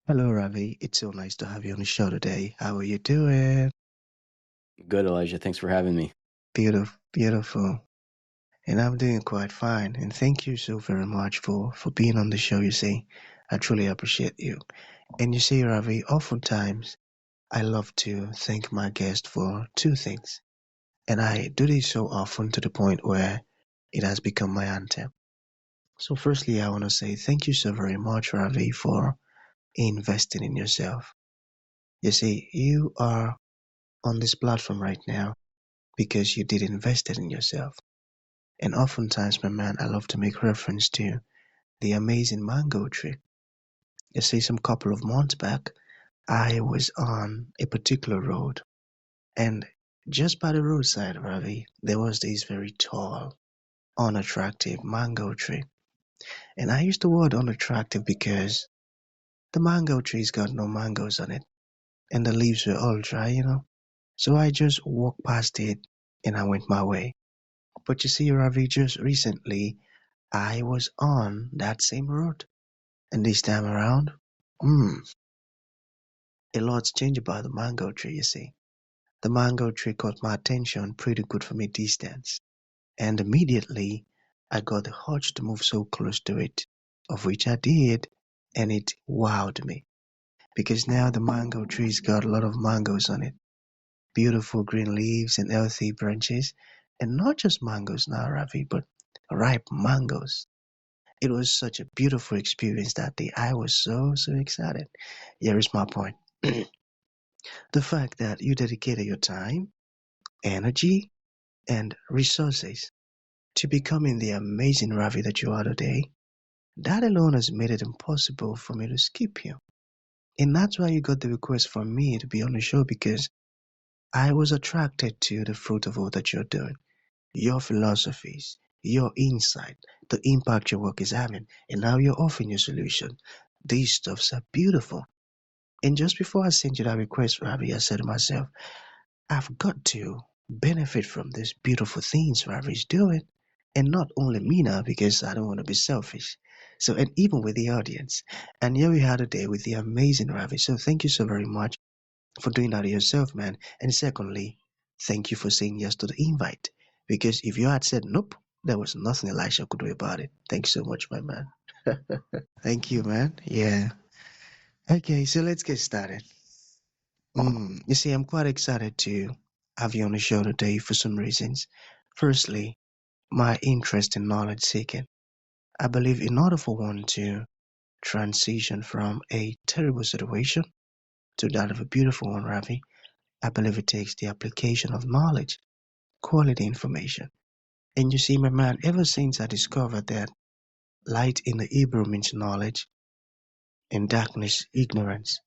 Hello, Ravi. It's so nice to have you on the show today. How are you doing? Good, Elijah. Thanks for having me. Beautiful, beautiful. And I'm doing quite fine. And thank you so very much for being on the show, you see. I truly appreciate you. And you see, Ravi, oftentimes I love to thank my guest for two things. And I do this so often to the point where it has become my anthem. So firstly, I want to say thank you so very much, Ravi, for investing in yourself. You see, you are on this platform right now because you did invest it in yourself. And oftentimes, my man, I love to make reference to the amazing mango tree. You see, some couple of months back, I was on a particular road, and just by the roadside, Ravi, there was this very tall, unattractive mango tree. And I use the word unattractive because the mango tree's got no mangoes on it, and the leaves were all dry. So I just walked past it and I went my way. But you see, Ravi, just recently I was on that same road, and this time around, hmm, a lot's changed about the mango tree, you see. The mango tree caught my attention pretty good from a distance, and immediately I got the urge to move so close to it, of which I did, and it wowed me. Because now the mango tree's got a lot of mangoes on it, beautiful green leaves and healthy branches, and not just mangoes now, Ravi, but ripe mangoes. It was such a beautiful experience that day. I was so excited. Here is my point. The fact that you dedicated your time, energy, and resources to becoming the amazing Ravi that you are today, that alone has made it impossible for me to skip you. And that's why you got the request from me to be on the show because I was attracted to the fruit of all that you're doing, your philosophies, your insight, the impact your work is having, and now you're offering your solution. These stuffs are beautiful. And just before I sent you that request, Ravi, I said to myself, I've got to benefit from these beautiful things Ravi's doing. And not only me now, because I don't want to be selfish. So, and even with the audience. And here we are today with the amazing Ravi. So, thank you so very much for doing that yourself, man. And secondly, thank you for saying yes to the invite. Because if you had said nope, there was nothing Elisha could do about it. Thanks so much, my man. Thank you, man. Yeah. Okay, so let's get started. You see, I'm quite excited to have you on the show today for some reasons. Firstly, my interest in knowledge seeking. I believe in order for one to transition from a terrible situation to that of a beautiful one, Ravi, I believe it takes the application of knowledge, quality information. And you see, my man, ever since I discovered that light in the Hebrew means knowledge and darkness ignorance,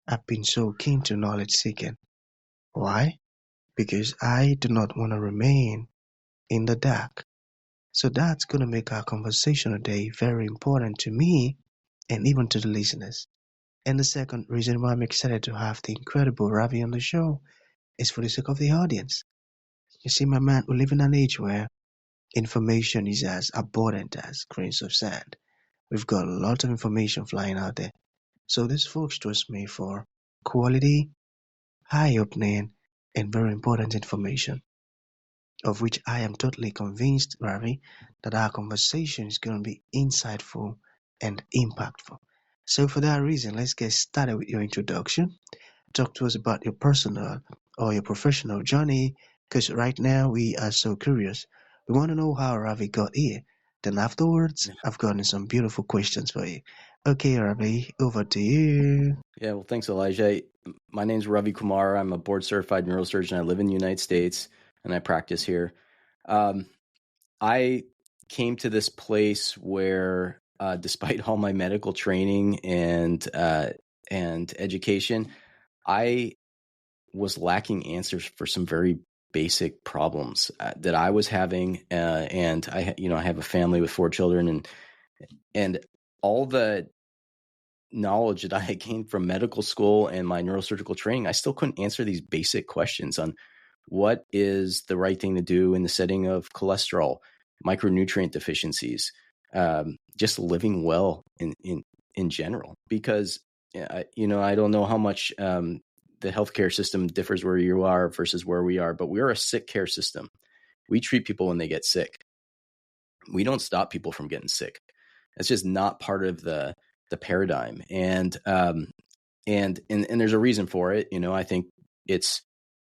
I've been so keen to knowledge seeking. Why? Because I do not want to remain in the dark. So that's going to make our conversation today very important to me and even to the listeners. And the second reason why I'm excited to have the incredible Ravi on the show is for the sake of the audience. You see, my man, we live in an age where information is as abundant as grains of sand. We've got a lot of information flying out there. So these folks trust me for quality, eye-opening, and very important information, of which I am totally convinced, Ravi, that our conversation is going to be insightful and impactful. So for that reason, let's get started with your introduction. Talk to us about your personal or your professional journey, because right now we are so curious. We want to know how Ravi got here. Then afterwards, I've gotten some beautiful questions for you. Okay, Ravi, over to you. Yeah, well, thanks, Elijah. My name's Ravi Kumar. I'm a board certified neurosurgeon. I live in the United States and I practice here. I came to this place where, despite all my medical training and education, I was lacking answers for some very basic problems that I was having. And I have a family with 4 children, and all the knowledge that I had gained from medical school and my neurosurgical training, I still couldn't answer these basic questions on what is the right thing to do in the setting of cholesterol, micronutrient deficiencies, just living well in general. Because I don't know how much the healthcare system differs where you are versus where we are, but we're a sick care system. We treat people when they get sick. We don't stop people from getting sick. That's just not part of the paradigm. And there's a reason for it. I think it's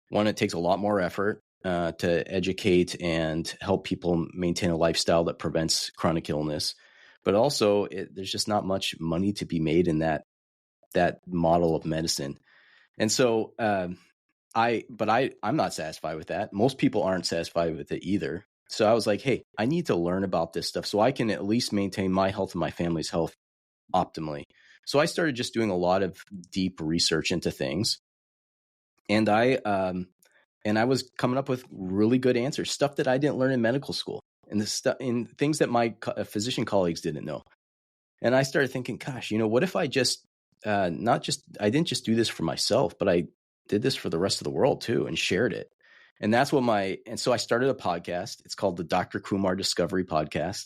one, it takes a lot more effort to educate and help people maintain a lifestyle that prevents chronic illness. But also, there's just not much money to be made in that model of medicine. And so I'm not satisfied with that. Most people aren't satisfied with it either. So I was like, hey, I need to learn about this stuff so I can at least maintain my health and my family's health optimally. So I started just doing a lot of deep research into things. And I was coming up with really good answers, stuff that I didn't learn in medical school, and in things that my physician colleagues didn't know. And I started thinking, gosh, what if I just I didn't just do this for myself, but I did this for the rest of the world too and shared it. And that's what so I started a podcast. It's called the Dr. Kumar Discovery Podcast.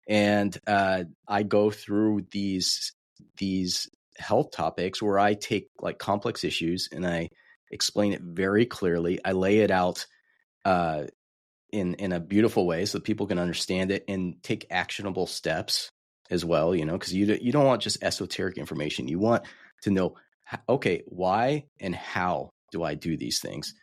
And I go through these health topics where I take like complex issues and I explain it very clearly. I lay it out in a beautiful way so that people can understand it and take actionable steps as well, because you don't want just esoteric information. You want to know, okay, why and how do I do these things?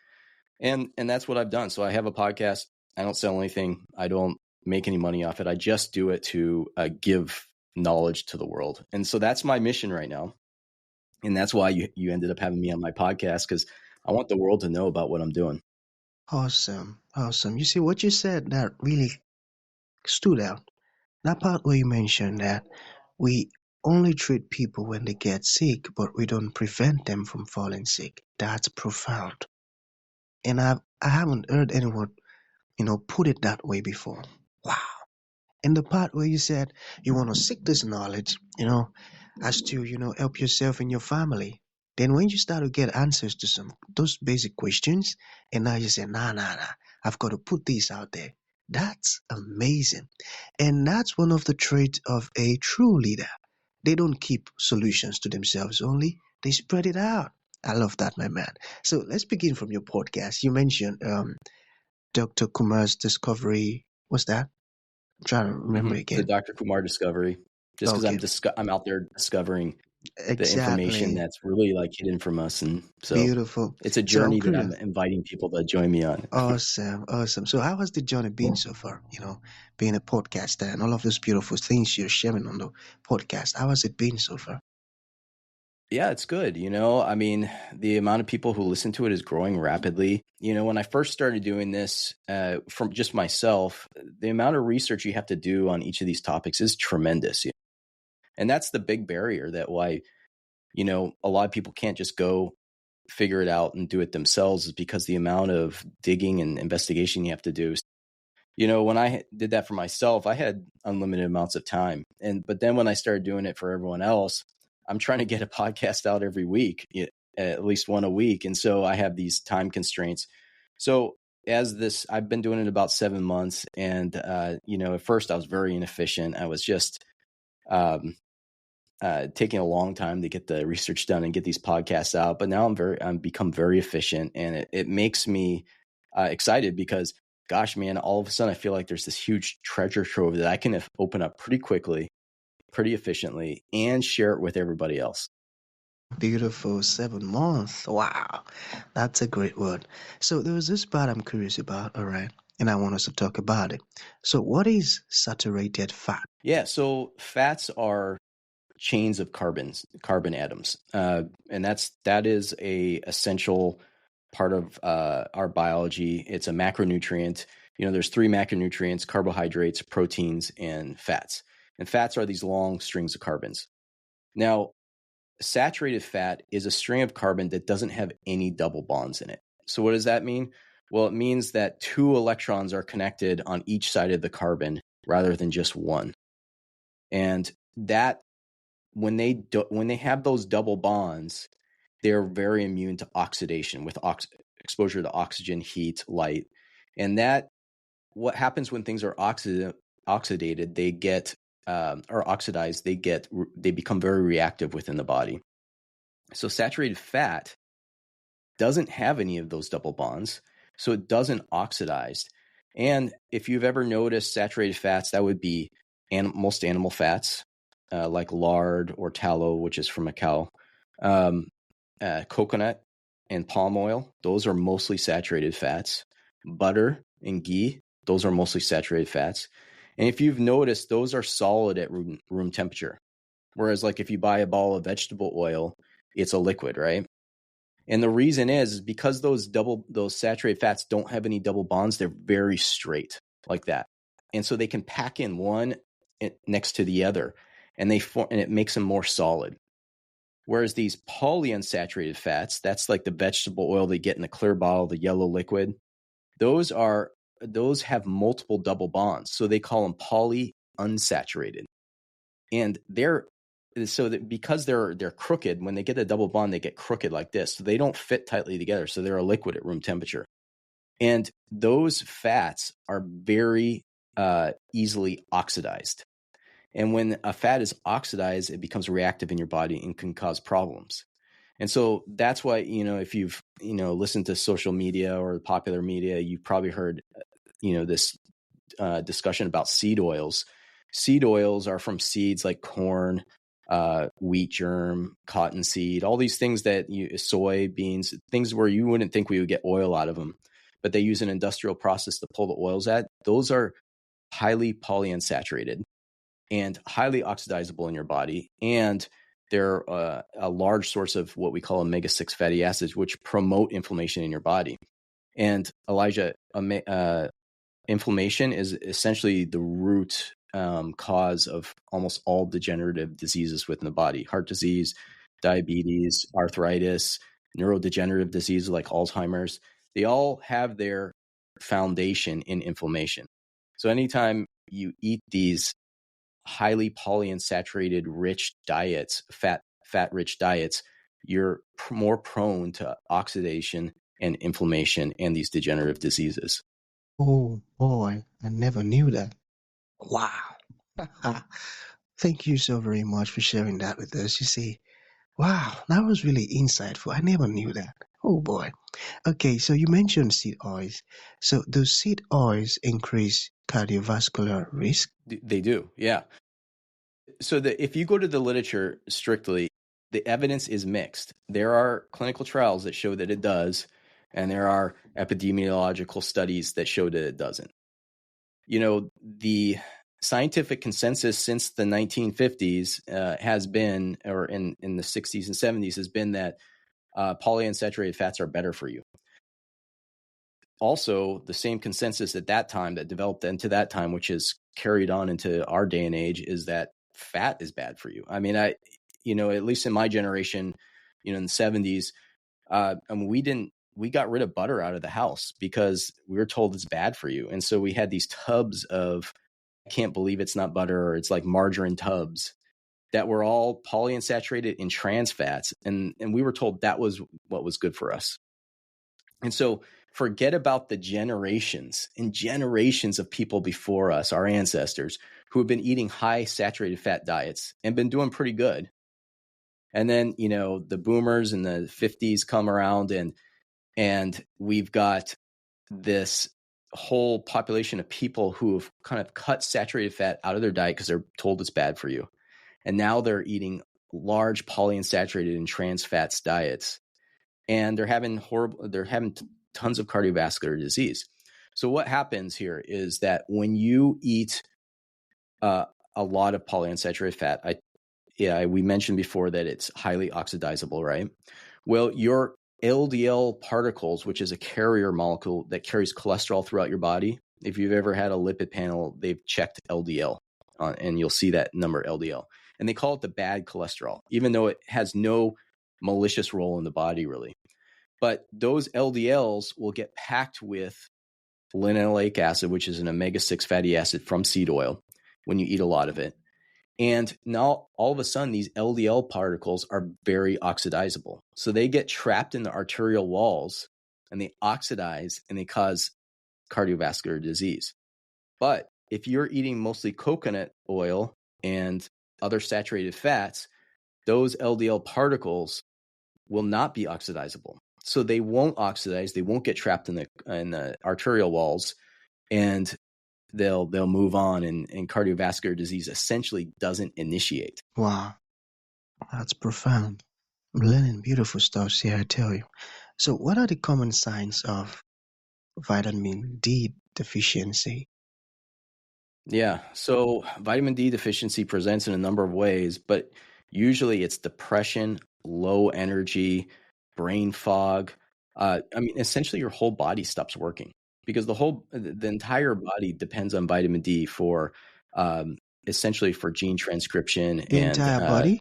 And that's what I've done. So I have a podcast. I don't sell anything. I don't make any money off it. I just do it to give knowledge to the world. And so that's my mission right now. And that's why you ended up having me on my podcast, because I want the world to know about what I'm doing. Awesome. You see, what you said that really stood out. That part where you mentioned that we only treat people when they get sick, but we don't prevent them from falling sick. That's profound. And I haven't heard anyone, put it that way before. Wow. And the part where you said you want to seek this knowledge, as to, help yourself and your family. Then when you start to get answers to those basic questions, and now you say, nah, I've got to put these out there. That's amazing. And that's one of the traits of a true leader. They don't keep solutions to themselves only, they spread it out. I love that, my man. So let's begin from your podcast. You mentioned Dr. Kumar's discovery. What's that? I'm trying to remember The again. Dr. Kumar Discovery, just because Okay, I'm out there discovering the information exactly. that's really like hidden from us. And so Beautiful. it's a So I'm journey that I'm curious. inviting people to join me on. Awesome. So how has the journey been so far? Being a podcaster and all of those beautiful things you're sharing on the podcast. How has it been so far? Yeah, it's good. I mean, the amount of people who listen to it is growing rapidly. When I first started doing this from just myself, the amount of research you have to do on each of these topics is tremendous. And that's the big barrier that why, a lot of people can't just go figure it out and do it themselves, is because the amount of digging and investigation you have to do. When I did that for myself, I had unlimited amounts of time. But then when I started doing it for everyone else, I'm trying to get a podcast out every week, at least one a week. And so I have these time constraints. So I've been doing it about 7 months. And, at first I was very inefficient. I was just taking a long time to get the research done and get these podcasts out. But now I'm become very efficient, and it makes me excited because, gosh, man, all of a sudden I feel like there's this huge treasure trove that I can open up pretty quickly, pretty efficiently, and share it with everybody else. Beautiful. 7 months. Wow. That's a great word. So there was this part I'm curious about, all right? And I want us to talk about it. So what is saturated fat? Yeah. So fats are chains of carbon atoms, and that is a essential part of our biology. It's a macronutrient. There's 3 macronutrients: carbohydrates, proteins, and fats. And fats are these long strings of carbons. Now, saturated fat is a string of carbon that doesn't have any double bonds in it. So what does that mean? Well, it means that 2 electrons are connected on each side of the carbon rather than just one. And that when they have those double bonds, they're very immune to oxidation with exposure to oxygen, heat, light. And that what happens when things are oxidated, they get or oxidized, they become very reactive within the body. So saturated fat doesn't have any of those double bonds, so it doesn't oxidize. And if you've ever noticed saturated fats, that would be most animal fats, like lard or tallow, which is from a cow, coconut and palm oil. Those are mostly saturated fats. Butter and ghee, those are mostly saturated fats. And if you've noticed, those are solid at room temperature. Whereas like if you buy a bottle of vegetable oil, it's a liquid, right? And the reason is because those saturated fats don't have any double bonds, they're very straight like that. And so they can pack in one next to the other, and it makes them more solid. Whereas these polyunsaturated fats, that's like the vegetable oil they get in the clear bottle, the yellow liquid, those have multiple double bonds. So they call them polyunsaturated. And because they're crooked, when they get a double bond, they get crooked like this. So they don't fit tightly together. So they're a liquid at room temperature. And those fats are very easily oxidized. And when a fat is oxidized, it becomes reactive in your body and can cause problems. And so that's why, if you've, listened to social media or the popular media, you've probably heard, this discussion about seed oils. Seed oils are from seeds like corn, wheat germ, cottonseed, all these things soybeans, things where you wouldn't think we would get oil out of them, but they use an industrial process to pull the oils out. Those are highly polyunsaturated and highly oxidizable in your body. And they're a large source of what we call omega-6 fatty acids, which promote inflammation in your body. And Elijah, inflammation is essentially the root cause of almost all degenerative diseases within the body: heart disease, diabetes, arthritis, neurodegenerative diseases like Alzheimer's. They all have their foundation in inflammation. So anytime you eat these highly polyunsaturated rich diets, fat-rich diets, you're more prone to oxidation and inflammation and these degenerative diseases. Oh boy, I never knew that. Wow. Thank you so very much for sharing that with us. You see, wow, that was really insightful. I never knew that. Oh boy. Okay, so you mentioned seed oils. So do seed oils increase cardiovascular risk? They do, yeah. So if you go to the literature strictly, the evidence is mixed. There are clinical trials that show that it does, and there are epidemiological studies that show that it doesn't. The scientific consensus since the 1950s has been, or in the 60s and 70s, has been that polyunsaturated fats are better for you. Also, the same consensus at that time that developed into that time, which is carried on into our day and age, is that fat is bad for you. I mean, at least in my generation, in the 70s, we got rid of butter out of the house because we were told it's bad for you. And so we had these tubs of, I can't believe it's not butter, or it's like margarine tubs that were all polyunsaturated in trans fats. And we were told that was what was good for us. And so forget about the generations and generations of people before us, our ancestors, who have been eating high saturated fat diets and been doing pretty good. And then, the boomers in the 50s come around, and we've got this whole population of people who have kind of cut saturated fat out of their diet because they're told it's bad for you. And now they're eating large polyunsaturated and trans fats diets. And they're having tons of cardiovascular disease. So what happens here is that when you eat a lot of polyunsaturated fat, we mentioned before that it's highly oxidizable, right? Well, your LDL particles, which is a carrier molecule that carries cholesterol throughout your body. If you've ever had a lipid panel, they've checked LDL, and you'll see that number LDL. And they call it the bad cholesterol, even though it has no malicious role in the body, really. But those LDLs will get packed with linoleic acid, which is an omega-6 fatty acid from seed oil, when you eat a lot of it. And now all of a sudden, these LDL particles are very oxidizable. So they get trapped in the arterial walls, and they oxidize, and they cause cardiovascular disease. But if you're eating mostly coconut oil and other saturated fats, those LDL particles will not be oxidizable. So they won't oxidize. They won't get trapped in the arterial walls, and they'll move on. And cardiovascular disease essentially doesn't initiate. Wow, that's profound. I'm learning beautiful stuff here, I tell you. So, what are the common signs of vitamin D deficiency? Yeah. So vitamin D deficiency presents in a number of ways, but usually it's depression, low energy, brain fog. I mean, essentially your whole body stops working because the entire body depends on vitamin D for um, essentially for gene transcription The and entire body?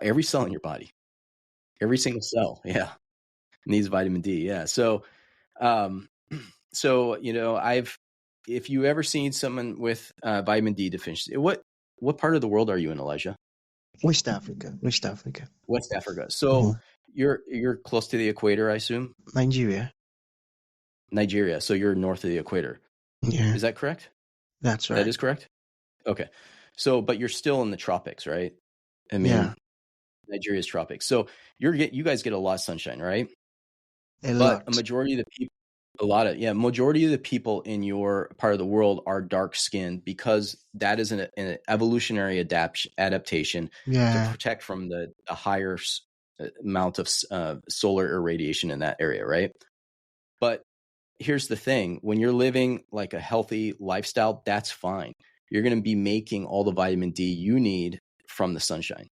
every cell in your body, every single cell, yeah, needs vitamin D. Yeah. So um, so if you ever seen someone with vitamin D deficiency, what part of the world are you in, Elijah? West Africa. West Africa. West Africa. So Mhm. you're close to the equator, I assume. Nigeria. Nigeria. So you're north of the equator. Yeah, Is that correct? that's That right. is correct. Okay. So, but you're still in the tropics, right? I Yeah, mean, Nigeria's tropics. So you guys get a lot of sunshine, right? a But a lot. majority of the people, majority of the people in your part of the world are dark skinned because that is an evolutionary adaptation to Yeah. protect from the higher amount of solar irradiation in that area, right? But here's the thing: when you're living like a healthy lifestyle, that's fine. You're going to be making all the vitamin D you need from the sunshine,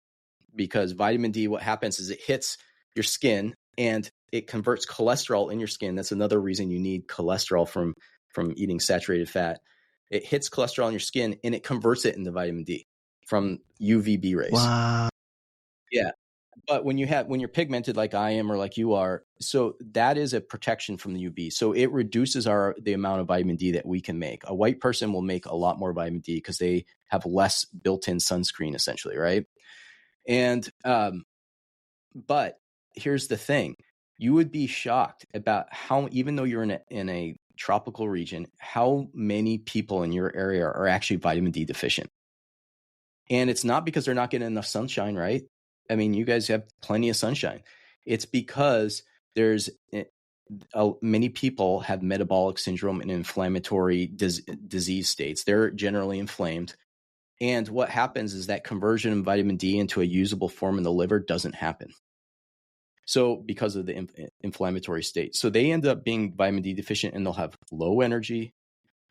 because vitamin D, what happens is it hits your skin and it converts cholesterol in your skin. That's another reason you need cholesterol from eating saturated fat. It hits cholesterol in your skin and it converts it into vitamin D from UVB rays. Wow. Yeah. But when you're pigmented like I am or like you are, so that is a protection from the UV. So it reduces the amount of vitamin D that we can make. A white person will make a lot more vitamin D because they have less built-in sunscreen, essentially, right? And but here's the thing: you would be shocked about how, even though you're in a tropical region, how many people in your area are actually vitamin D deficient. And it's not because they're not getting enough sunshine, right? I mean, you guys have plenty of sunshine. It's because there's many people have metabolic syndrome and inflammatory disease states. They're generally inflamed. And what happens is that conversion of vitamin D into a usable form in the liver doesn't happen. So because of the inflammatory state. So they end up being vitamin D deficient and they'll have low energy.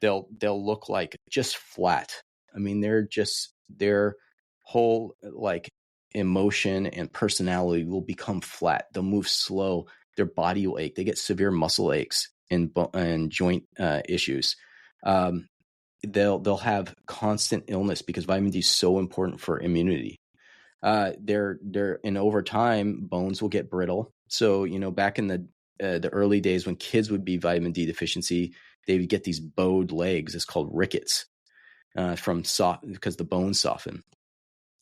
They'll look like just flat. I mean, their whole like emotion and personality will become flat. They'll move slow. Their body will ache. They get severe muscle aches and joint issues. They'll have constant illness because vitamin D is so important for immunity. They're and over time bones will get brittle. So back in the early days when kids would be vitamin D deficiency, they would get these bowed legs. It's called rickets from soft because the bones soften.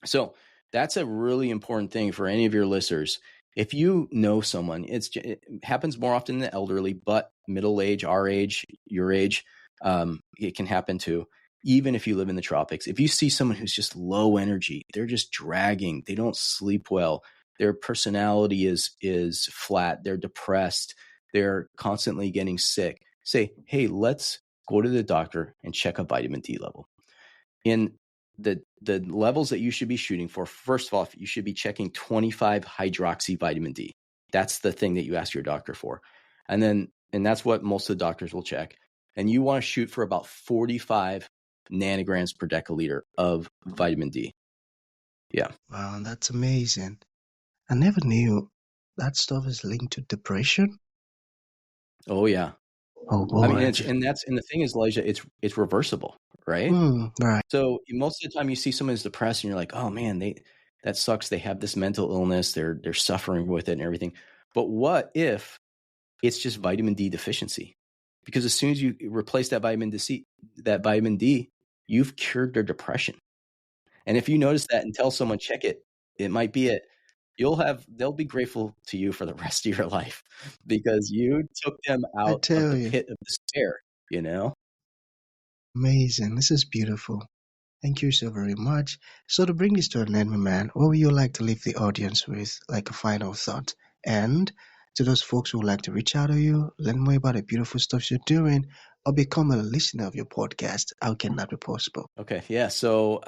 So that's a really important thing for any of your listeners. If you know someone, it happens more often in the elderly, but middle age, our age, your age, it can happen too. Even if you live in the tropics, if you see someone who's just low energy, they're just dragging, they don't sleep well, their personality is flat, they're depressed, they're constantly getting sick, say, hey, let's go to the doctor and check a vitamin D level. In the levels that you should be shooting for, first of all, you should be checking 25 hydroxy vitamin D. That's the thing that you ask your doctor for. And that's what most of the doctors will check. And you want to shoot for about 45 nanograms per deciliter of vitamin D. Yeah. Wow, that's amazing. I never knew that stuff is linked to depression. Oh yeah. Oh I mean, boy. and the thing is, Elijah, it's reversible, right? Right. So most of the time you see someone who's depressed and you're like, oh man, that sucks. They have this mental illness. They're suffering with it and everything. But what if it's just vitamin D deficiency? Because as soon as you replace that vitamin D, you've cured their depression. And if you notice that and tell someone, check it, it might be it. They'll be grateful to you for the rest of your life because you took them I out of tell the you, pit of despair, you know? amazing. This is beautiful. Thank you so very much. So to bring this to an end, my man, what would you like to leave the audience with, like a final thought? And to those folks who would like to reach out to you, learn more about the beautiful stuff you're doing, or become a listener of your podcast, how can that be possible? Okay. Yeah. So,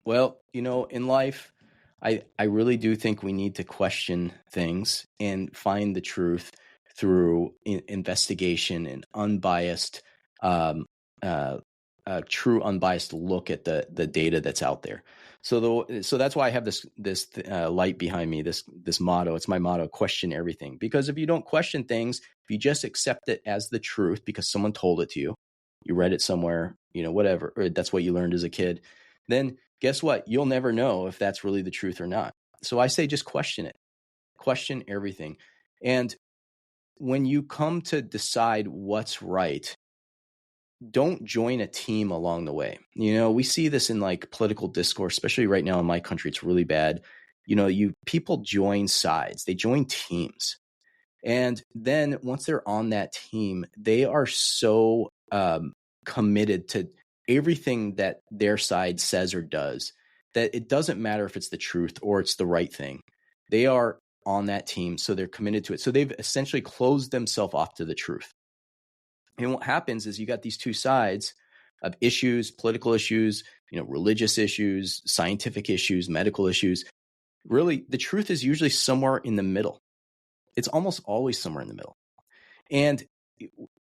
well, in life, I really do think we need to question things and find the truth through investigation and unbiased, um, uh, true unbiased look at the data that's out there. So that's why I have this light behind me. This motto. It's my motto: question everything. Because if you don't question things, if you just accept it as the truth because someone told it to you, you read it somewhere, whatever, or that's what you learned as a kid, then guess what? You'll never know if that's really the truth or not. So I say just question it, question everything. And when you come to decide what's right, don't join a team along the way. We see this in like political discourse, especially right now in my country, it's really bad. People join sides, they join teams. And then once they're on that team, they are so committed to everything that their side says or does that it doesn't matter if it's the truth or it's the right thing. They are on that team, so they're committed to it. So they've essentially closed themselves off to the truth. And what happens is you got these two sides of issues, political issues, religious issues, scientific issues, medical issues. Really, the truth is usually somewhere in the middle. It's almost always somewhere in the middle. And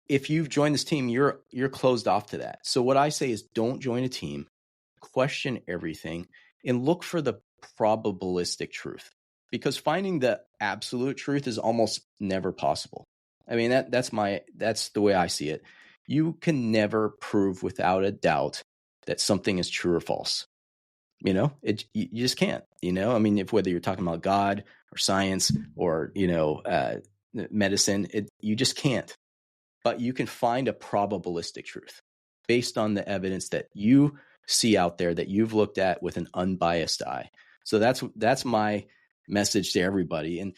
if you've joined this team, you're closed off to that. So what I say is don't join a team, question everything, and look for the probabilistic truth. Because finding the absolute truth is almost never possible. I mean, that's the way I see it. You can never prove without a doubt that something is true or false. You just can't. I mean, whether you're talking about God or science or medicine, you just can't. But you can find a probabilistic truth based on the evidence that you see out there that you've looked at with an unbiased eye. So that's my message to everybody. And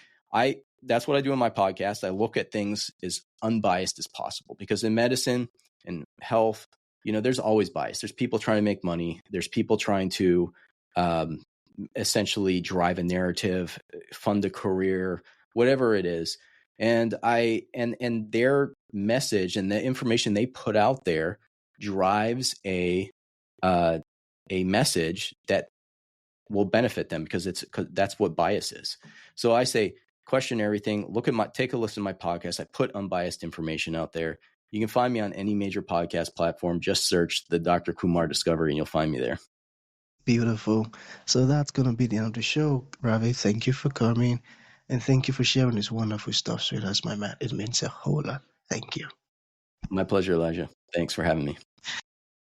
that's what I do in my podcast. I look at things as unbiased as possible because in medicine and health, there's always bias. There's people trying to make money. There's people trying to essentially drive a narrative, fund a career, whatever it is. And their message and the information they put out there drives a message that will benefit them because that's what bias is. So I say question everything. Take a listen to my podcast. I put unbiased information out there. You can find me on any major podcast platform. Just search the Dr. Kumar Discovery and you'll find me there. Beautiful. So that's going to be the end of the show. Ravi, thank you for coming. And thank you for sharing this wonderful stuff with us, my man. It means a whole lot. Thank you. My pleasure, Elijah. Thanks for having me.